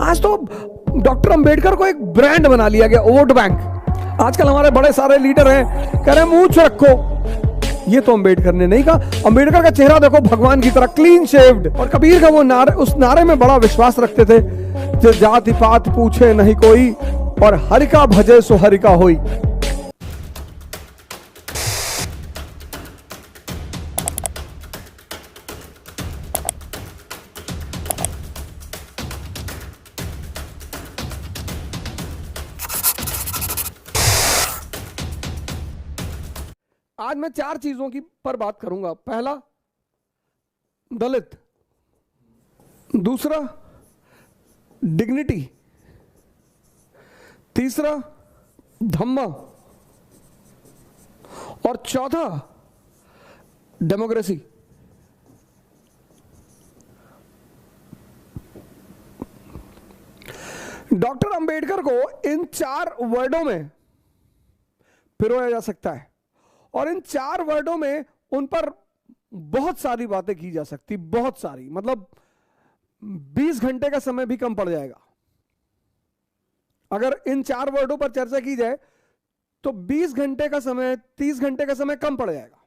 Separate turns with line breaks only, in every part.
आज तो डॉक्टर अंबेडकर को एक ब्रांड बना लिया गया, वोट बैंक। आजकल हमारे बड़े सारे लीडर हैं, कह रहे हैं मूंछ रखो। ये तो अंबेडकर ने नहीं कहा। अंबेडकर का चेहरा देखो भगवान की तरह क्लीन शेव्ड। और कबीर का वो नारे, उस नारे में बड़ा विश्वास रखते थे, जो जाति पात पूछे नहीं कोई और हरि का भजे सो हरि का होई। आज मैं 4 चीजों की पर बात करूंगा। पहला, दलित। दूसरा, डिग्निटी। तीसरा, धम्मा। और चौथा, डेमोक्रेसी। डॉक्टर अंबेडकर को इन 4 वर्डों में पिरोया जा सकता है और इन 4 वर्डों में उन पर बहुत सारी बातें की जा सकती, बहुत सारी, मतलब 20 घंटे का समय भी कम पड़ जाएगा। अगर इन 4 वर्डों पर चर्चा की जाए तो 20 घंटे का समय, 30 घंटे का समय कम पड़ जाएगा।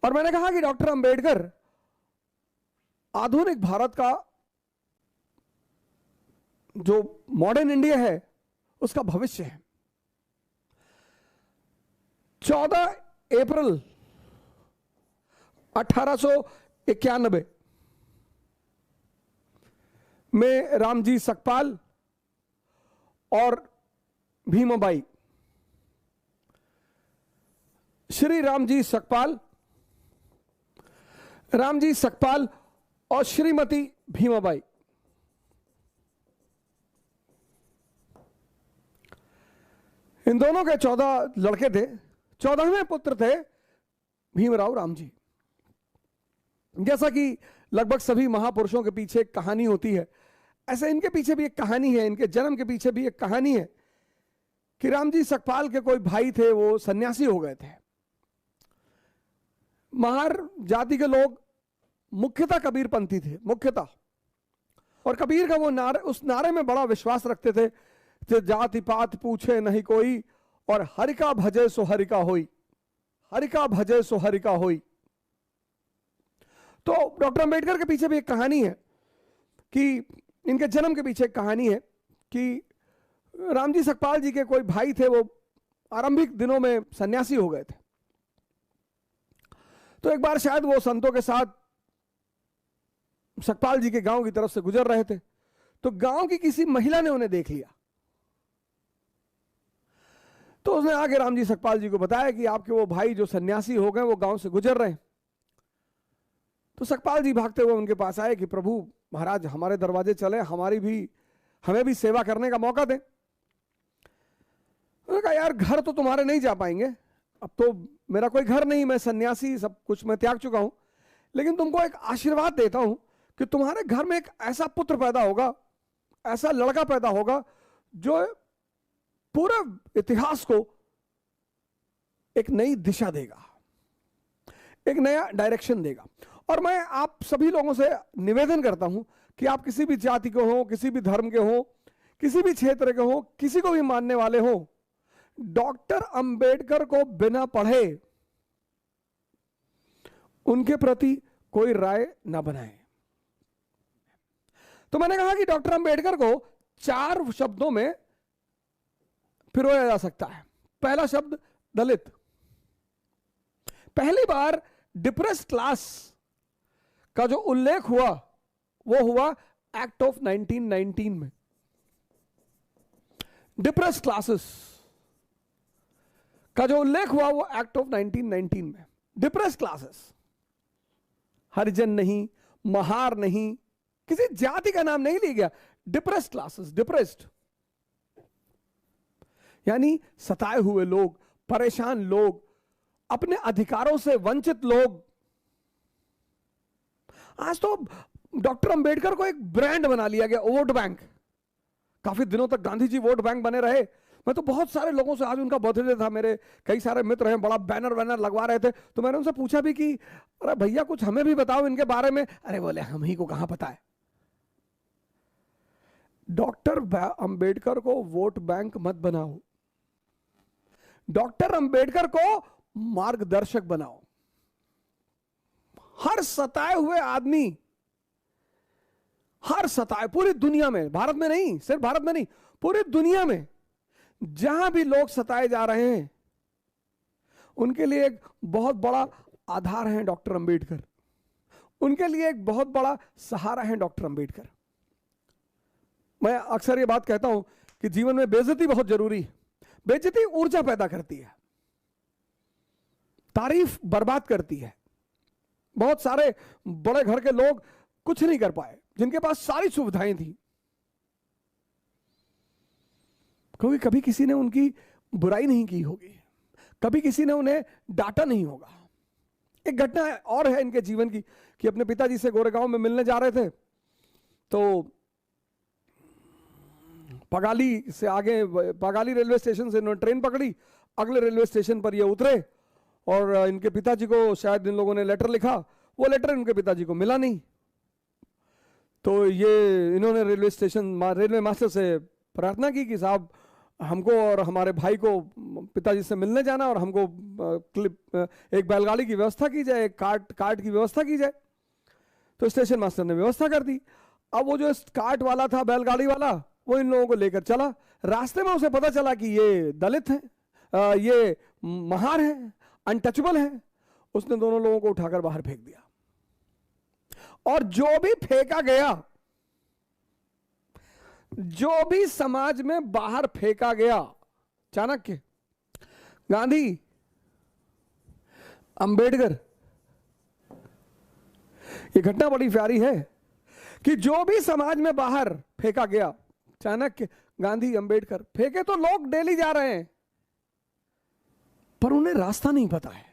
और मैंने कहा कि डॉक्टर अंबेडकर आधुनिक भारत का, जो मॉडर्न इंडिया है, उसका भविष्य है। 14 अप्रैल 1891 में रामजी सकपाल और भीमाबाई, श्री रामजी सकपाल और श्रीमती भीमाबाई, इन दोनों के 14 लड़के थे। 14वें पुत्र थे भीमराव रामजी। जैसा कि लगभग सभी महापुरुषों के पीछे एक कहानी होती है, ऐसे इनके पीछे भी एक कहानी है। इनके जन्म के पीछे भी एक कहानी है कि रामजी सकपाल के कोई भाई थे, वो सन्यासी हो गए थे। महार जाति के लोग मुख्यतः कबीरपंथी थे, मुख्यतः। और कबीर का वो नारे, उस नारे में बड़ा विश्वास रखते थे, जो जाति पात पूछे नहीं कोई और हरि का भजे सो हरि का होई, हरि का भजे सो हरि का होई। तो डॉक्टर अंबेडकर के पीछे भी एक कहानी है कि इनके जन्म के पीछे एक कहानी है कि रामजी सकपाल जी के कोई भाई थे, वो आरंभिक दिनों में सन्यासी हो गए थे। तो एक बार शायद वो संतों के साथ सकपाल जी के गांव की तरफ से गुजर रहे थे, तो गांव की किसी महिला ने उन्हें देख लिया। तो उसने आगे रामजी सकपाल जी को बताया कि आपके वो भाई जो सन्यासी हो गए, वो गांव से गुजर रहे हैं। तो सकपाल जी भागते हुए उनके पास आए कि प्रभु महाराज, हमारे दरवाजे चले, हमें भी सेवा करने का मौका दें। उन्होंने कहा यार, घर तो तुम्हारे नहीं जा पाएंगे, अब तो मेरा कोई घर नहीं, मैं सन्यासी, सब कुछ मैं त्याग चुका हूं, लेकिन तुमको एक आशीर्वाद देता हूं कि तुम्हारे घर में एक ऐसा पुत्र पैदा होगा, ऐसा लड़का पैदा होगा जो पूरे इतिहास को एक नई दिशा देगा, एक नया डायरेक्शन देगा। और मैं आप सभी लोगों से निवेदन करता हूं कि आप किसी भी जाति के हो, किसी भी धर्म के हो, किसी भी क्षेत्र के हो, किसी को भी मानने वाले हो, डॉक्टर अंबेडकर को बिना पढ़े उनके प्रति कोई राय ना बनाए। तो मैंने कहा कि डॉक्टर अंबेडकर को 4 शब्दों में पिरोया जा सकता है। पहला शब्द, दलित। पहली बार डिप्रेस्ड क्लास का जो उल्लेख हुआ, वो हुआ एक्ट ऑफ 1919 में। डिप्रेस्ड क्लासेस का जो उल्लेख हुआ, वो एक्ट ऑफ 1919 में। डिप्रेस्ड क्लासेस, हरिजन नहीं, महार नहीं, किसी जाति का नाम नहीं लिया गया। डिप्रेस्ड क्लासेस, डिप्रेस्ड यानी सताए हुए लोग, परेशान लोग, अपने अधिकारों से वंचित लोग। आज तो डॉक्टर अंबेडकर को एक ब्रांड बना लिया गया, वोट बैंक। काफी दिनों तक गांधी जी वोट बैंक बने रहे। मैं तो बहुत सारे लोगों से, आज उनका बर्थडे था, मेरे कई सारे मित्र हैं, बड़ा बैनर वैनर लगवा रहे थे, तो मैंने उनसे पूछा भी कि अरे भैया कुछ हमें भी बताओ इनके बारे में। अरे बोले हम ही को कहां पता है। डॉक्टर अंबेडकर को वोट बैंक मत बनाओ, डॉक्टर अंबेडकर को मार्गदर्शक बनाओ। हर सताए हुए आदमी, हर सताए, पूरी दुनिया में, भारत में नहीं, सिर्फ भारत में नहीं, पूरी दुनिया में जहां भी लोग सताए जा रहे हैं, उनके लिए एक बहुत बड़ा आधार है डॉक्टर अंबेडकर, उनके लिए एक बहुत बड़ा सहारा है डॉक्टर अंबेडकर। मैं अक्सर ये बात कहता हूं कि जीवन में बेइज्जती बहुत जरूरी है। बेइज्जती ऊर्जा पैदा करती है, तारीफ बर्बाद करती है। बहुत सारे बड़े घर के लोग कुछ नहीं कर पाए जिनके पास सारी सुविधाएं थी, क्योंकि कभी किसी ने उनकी बुराई नहीं की होगी, कभी किसी ने उन्हें डांटा नहीं होगा। एक घटना और है इनके जीवन की कि अपने पिताजी से गोरेगांव में मिलने जा रहे थे, तो पगाली से आगे, पगाली रेलवे स्टेशन से इन्होंने ट्रेन पकड़ी, अगले रेलवे स्टेशन पर ये उतरे और इनके पिताजी को शायद इन लोगों ने लेटर लिखा, वो लेटर इनके पिताजी को मिला नहीं। तो ये इन्होंने रेलवे मास्टर से प्रार्थना की कि साहब हमको और हमारे भाई को पिताजी से मिलने जाना और हमको एक बैलगाड़ी की व्यवस्था की जाए, एक कार्ट की व्यवस्था की जाए। तो स्टेशन मास्टर ने व्यवस्था कर दी। अब वो जो कार्ट वाला था, बैलगाड़ी वाला, वो इन लोगों को लेकर चला। रास्ते में उसे पता चला कि ये दलित हैं, ये महार हैं, अनटचेबल हैं। उसने दोनों लोगों को उठाकर बाहर फेंक दिया, और जो भी फेंका गया, जो भी समाज में बाहर फेंका गया, चाणक्य, गांधी, अंबेडकर, ये घटना बड़ी प्यारी है कि जो भी समाज में बाहर फेंका गया, चाणक्य, गांधी, अंबेडकर, फेंके तो लोग डेली जा रहे हैं, पर उन्हें रास्ता नहीं पता है।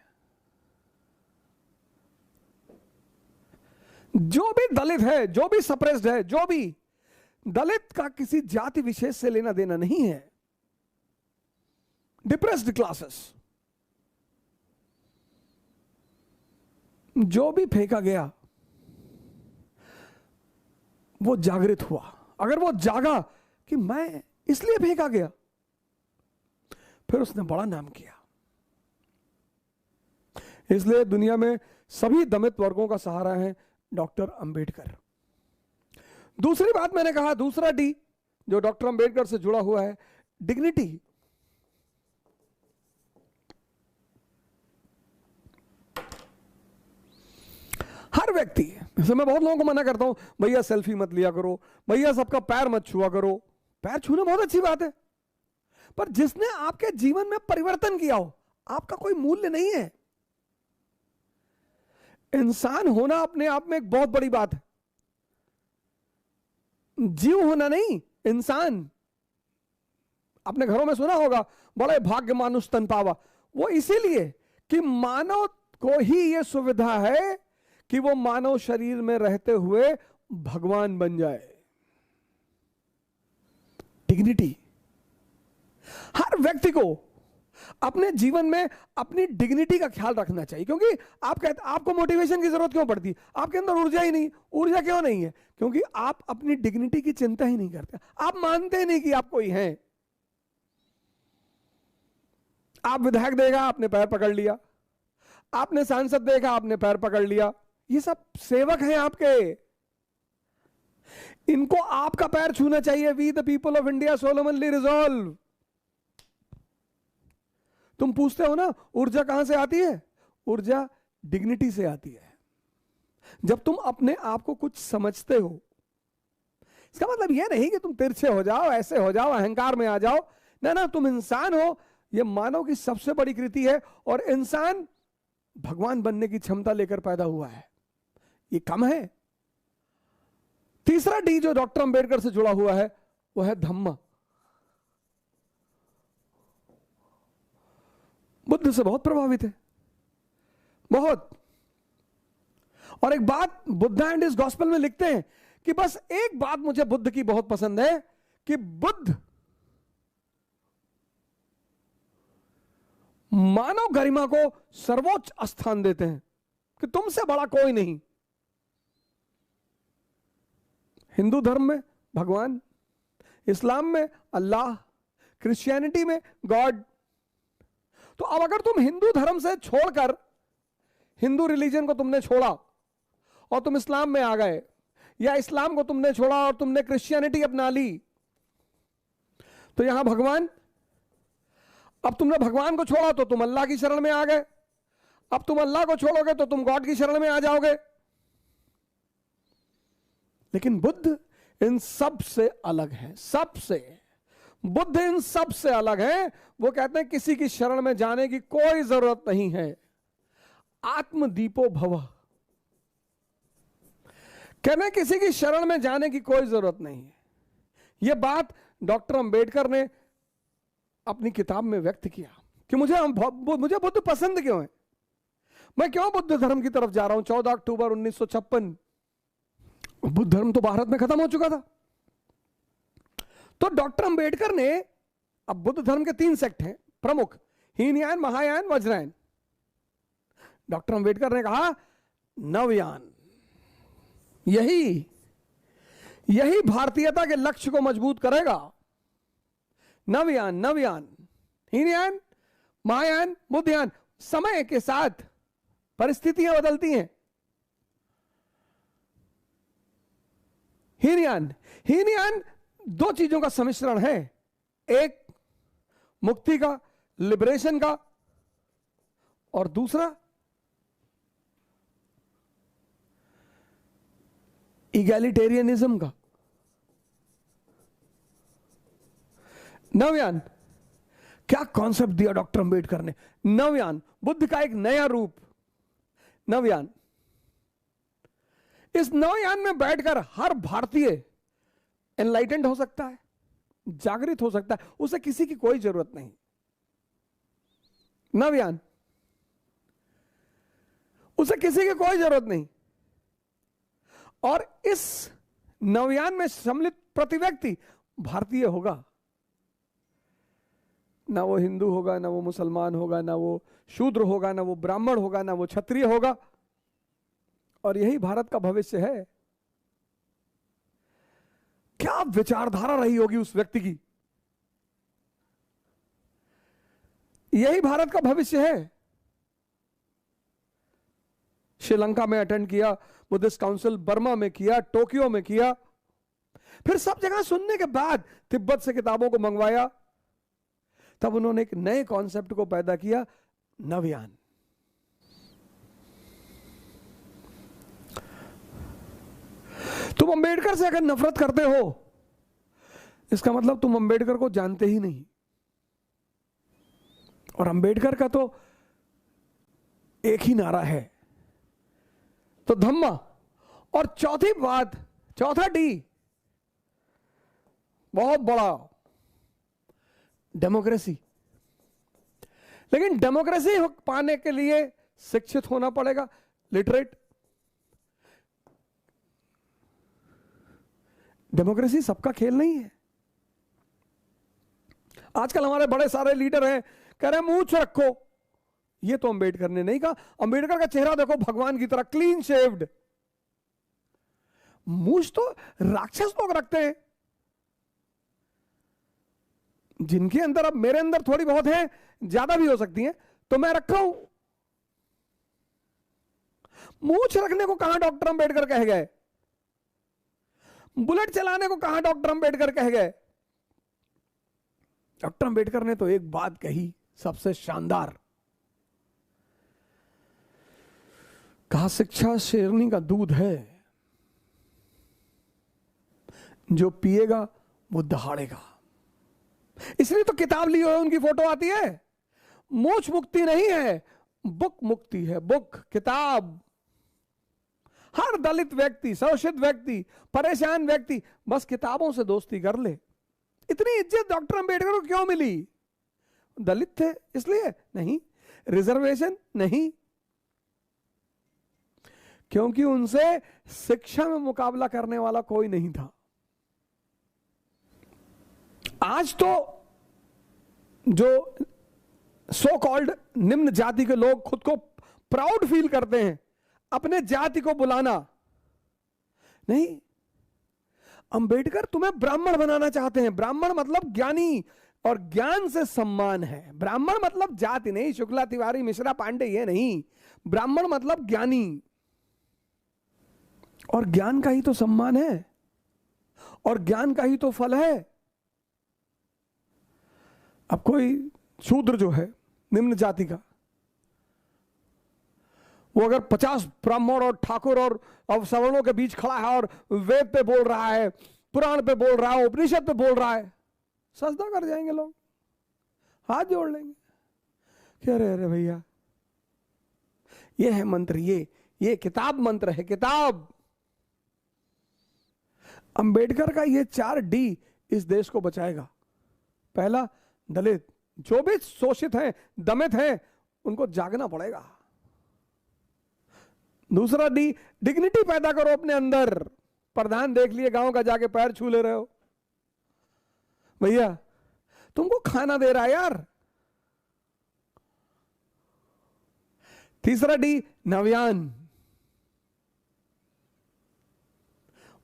जो भी दलित है, जो भी सप्रेस्ड है, जो भी दलित का किसी जाति विशेष से लेना देना नहीं है, डिप्रेस्ड क्लासेस, जो भी फेंका गया वो जागृत हुआ। अगर वो जागा कि मैं इसलिए फेंका गया, फिर उसने बड़ा नाम किया। इसलिए दुनिया में सभी दलित वर्गों का सहारा है डॉक्टर अंबेडकर। दूसरी बात मैंने कहा, दूसरा डी जो डॉक्टर अंबेडकर से जुड़ा हुआ है, डिग्निटी। हर व्यक्ति, जैसे मैं बहुत लोगों को मना करता हूं, भैया सेल्फी मत लिया करो, भैया सबका पैर मत छुआ करो। पैर छूना बहुत अच्छी बात है, पर जिसने आपके जीवन में परिवर्तन किया हो, आपका कोई मूल्य नहीं है। इंसान होना अपने आप में एक बहुत बड़ी बात है, जीव होना नहीं, इंसान। अपने घरों में सुना होगा, बड़े भाग्य मानुष तन पावा। वो इसीलिए कि मानव को ही यह सुविधा है कि वो मानव शरीर में रहते हुए भगवान बन जाए। डिग्निटी। हर व्यक्ति को अपने जीवन में अपनी डिग्निटी का ख्याल रखना चाहिए, क्योंकि आप कहते, आपको मोटिवेशन की जरूरत क्यों पड़ती? आपके अंदर ऊर्जा ही नहीं। ऊर्जा क्यों नहीं है? क्योंकि आप अपनी डिग्निटी की चिंता ही नहीं करते। आप मानते ही नहीं कि आप कोई हैं। आप विधायक देखा, आपने पैर पकड़ लिया, आपने सांसद देखा, आपने पैर पकड़ लिया। ये सब सेवक हैं आपके, इनको आपका पैर छूना चाहिए। We the people of India solemnly resolve. तुम पूछते हो ना ऊर्जा कहां से आती है? ऊर्जा डिग्निटी से आती है। जब तुम अपने आप को कुछ समझते हो, इसका मतलब यह नहीं कि तुम तिरछे हो जाओ, ऐसे हो जाओ, अहंकार में आ जाओ। ना ना, तुम इंसान हो। यह मानव की सबसे बड़ी कृति है, और इंसान भगवान बनने की क्षमता लेकर पैदा हुआ है। ये कम है। तीसरा डी जो डॉक्टर अंबेडकर से जुड़ा हुआ है वो है धम्म। बुद्ध से बहुत प्रभावित है, बहुत। और एक बात बुद्धा एंड इस गॉस्पेल में लिखते हैं कि बस एक बात मुझे बुद्ध की बहुत पसंद है कि बुद्ध मानव गरिमा को सर्वोच्च स्थान देते हैं कि तुमसे बड़ा कोई नहीं। हिंदू धर्म में भगवान, इस्लाम में अल्लाह, क्रिश्चियनिटी में गॉड। तो अब अगर तुम हिंदू धर्म से छोड़कर, हिंदू रिलीजन को तुमने छोड़ा और तुम इस्लाम में आ गए, या इस्लाम को तुमने छोड़ा और तुमने क्रिश्चियनिटी अपना ली, तो यहां भगवान, अब तुमने भगवान को छोड़ा तो तुम अल्लाह की शरण में आ गए, अब तुम अल्लाह को छोड़ोगे तो तुम गॉड की शरण में आ जाओगे। लेकिन बुद्ध इन सब से अलग है, सबसे। बुद्ध इन सब से अलग है। वो कहते हैं किसी की शरण में जाने की कोई जरूरत नहीं है। आत्मदीपो भव, कहते हैं किसी की शरण में जाने की कोई जरूरत नहीं है। यह बात डॉक्टर अंबेडकर ने अपनी किताब में व्यक्त किया कि मुझे बुद्ध पसंद क्यों है, मैं क्यों बुद्ध धर्म की तरफ जा रहा हूं। 14 अक्टूबर 1956, बुद्ध धर्म तो भारत में खत्म हो चुका था। तो डॉक्टर अंबेडकर ने, अब बुद्ध धर्म के 3 सेक्ट हैं प्रमुख, हीनयान, महायान, वज्रयान। डॉक्टर अंबेडकर ने कहा नवयान, यही भारतीयता के लक्ष्य को मजबूत करेगा। नवयान, हीनयान, महायान, बुद्धयान। समय के साथ परिस्थितियां बदलती हैं। हीनयान 2 चीजों का सम्मिश्रण है, एक मुक्ति का, लिबरेशन का, और दूसरा इगैलिटेरियनिज्म का। नवयान, क्या कॉन्सेप्ट दिया डॉक्टर अंबेडकर ने। नवयान, बुद्ध का एक नया रूप। नवयान, इस नवयान में बैठकर हर भारतीय एनलाइटेंड हो सकता है, जागृत हो सकता है, उसे किसी की कोई जरूरत नहीं। नवयान, उसे किसी की कोई जरूरत नहीं। और इस नवयान में सम्मिलित प्रति व्यक्ति भारतीय होगा। ना वो हिंदू होगा, ना वो मुसलमान होगा, ना वो शूद्र होगा, ना वो ब्राह्मण होगा, ना वो क्षत्रिय होगा। और यही भारत का भविष्य है। क्या विचारधारा रही होगी उस व्यक्ति की। यही भारत का भविष्य है। श्रीलंका में अटेंड किया, बुद्धिस्ट काउंसिल बर्मा में किया, टोक्यो में किया, फिर सब जगह सुनने के बाद तिब्बत से किताबों को मंगवाया। तब उन्होंने एक नए कॉन्सेप्ट को पैदा किया, नवयान। तुम अंबेडकर से अगर नफरत करते हो, इसका मतलब तुम अंबेडकर को जानते ही नहीं। और अंबेडकर का तो एक ही नारा है, तो धम्मा। और चौथी बात, चौथा डी बहुत बड़ा, डेमोक्रेसी। लेकिन डेमोक्रेसी पाने के लिए शिक्षित होना पड़ेगा, लिटरेट। डेमोक्रेसी सबका खेल नहीं है। आजकल हमारे बड़े सारे लीडर हैं, कह रहे हैं मूंछ रखो। ये तो अंबेडकर ने नहीं कहा। अंबेडकर का चेहरा देखो भगवान की तरह क्लीन शेव्ड। मूंछ तो राक्षस लोग रखते हैं, जिनके अंदर, अब मेरे अंदर थोड़ी बहुत है, ज्यादा भी हो सकती है, तो मैं रखा हूं। मूंछ रखने को कहां डॉक्टर अंबेडकर कह गए? बुलेट चलाने को कहां डॉक्टर अंबेडकर कह गए? डॉक्टर अंबेडकर ने तो एक बात कही सबसे शानदार, कहा शिक्षा शेरनी का दूध है, जो पिएगा वो दहाड़ेगा। इसलिए तो किताब ली हुई उनकी फोटो आती है। मूंछ मुक्ति नहीं है, बुक मुक्ति है, बुक, किताब। हर दलित व्यक्ति, शोषित व्यक्ति, परेशान व्यक्ति बस किताबों से दोस्ती कर ले। इतनी इज्जत डॉक्टर अंबेडकर को क्यों मिली? दलित थे इसलिए? नहीं। रिजर्वेशन? नहीं। क्योंकि उनसे शिक्षा में मुकाबला करने वाला कोई नहीं था। आज तो जो सो कॉल्ड निम्न जाति के लोग खुद को प्राउड फील करते हैं, अपने जाति को बुलाना नहीं। अंबेडकर तुम्हें ब्राह्मण बनाना चाहते हैं। ब्राह्मण मतलब ज्ञानी, और ज्ञान से सम्मान है। ब्राह्मण मतलब जाति नहीं, शुक्ला तिवारी मिश्रा पांडे ये नहीं, ब्राह्मण मतलब ज्ञानी, और ज्ञान का ही तो सम्मान है, और ज्ञान का ही तो फल है। अब कोई शूद्र जो है निम्न जाति का, वो अगर 50 ब्राह्मण और ठाकुर और सवर्णों के बीच खड़ा है और वेद पे बोल रहा है, पुराण पे बोल रहा है, उपनिषद पे बोल रहा है, सजदा कर जाएंगे लोग, हाथ जोड़ लेंगे कि अरे अरे भैया ये है मंत्र, ये किताब मंत्र है, किताब। अंबेडकर का ये 4D इस देश को बचाएगा। पहला, दलित, जो भी शोषित हैं, दमित हैं, उनको जागना पड़ेगा। दूसरा D, डिग्निटी पैदा करो अपने अंदर। प्रधान देख लिए गांव का, जाके पैर छू ले रहे हो, भैया तुमको खाना दे रहा है यार। तीसरा D, नव्यान,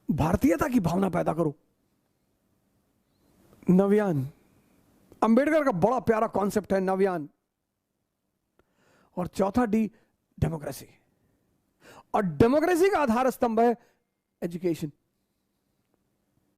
भारतीयता की भावना पैदा करो, नव्यान। अंबेडकर का बड़ा प्यारा कॉन्सेप्ट है नव्यान। और चौथा D, डेमोक्रेसी, और डेमोक्रेसी का आधार स्तंभ है एजुकेशन।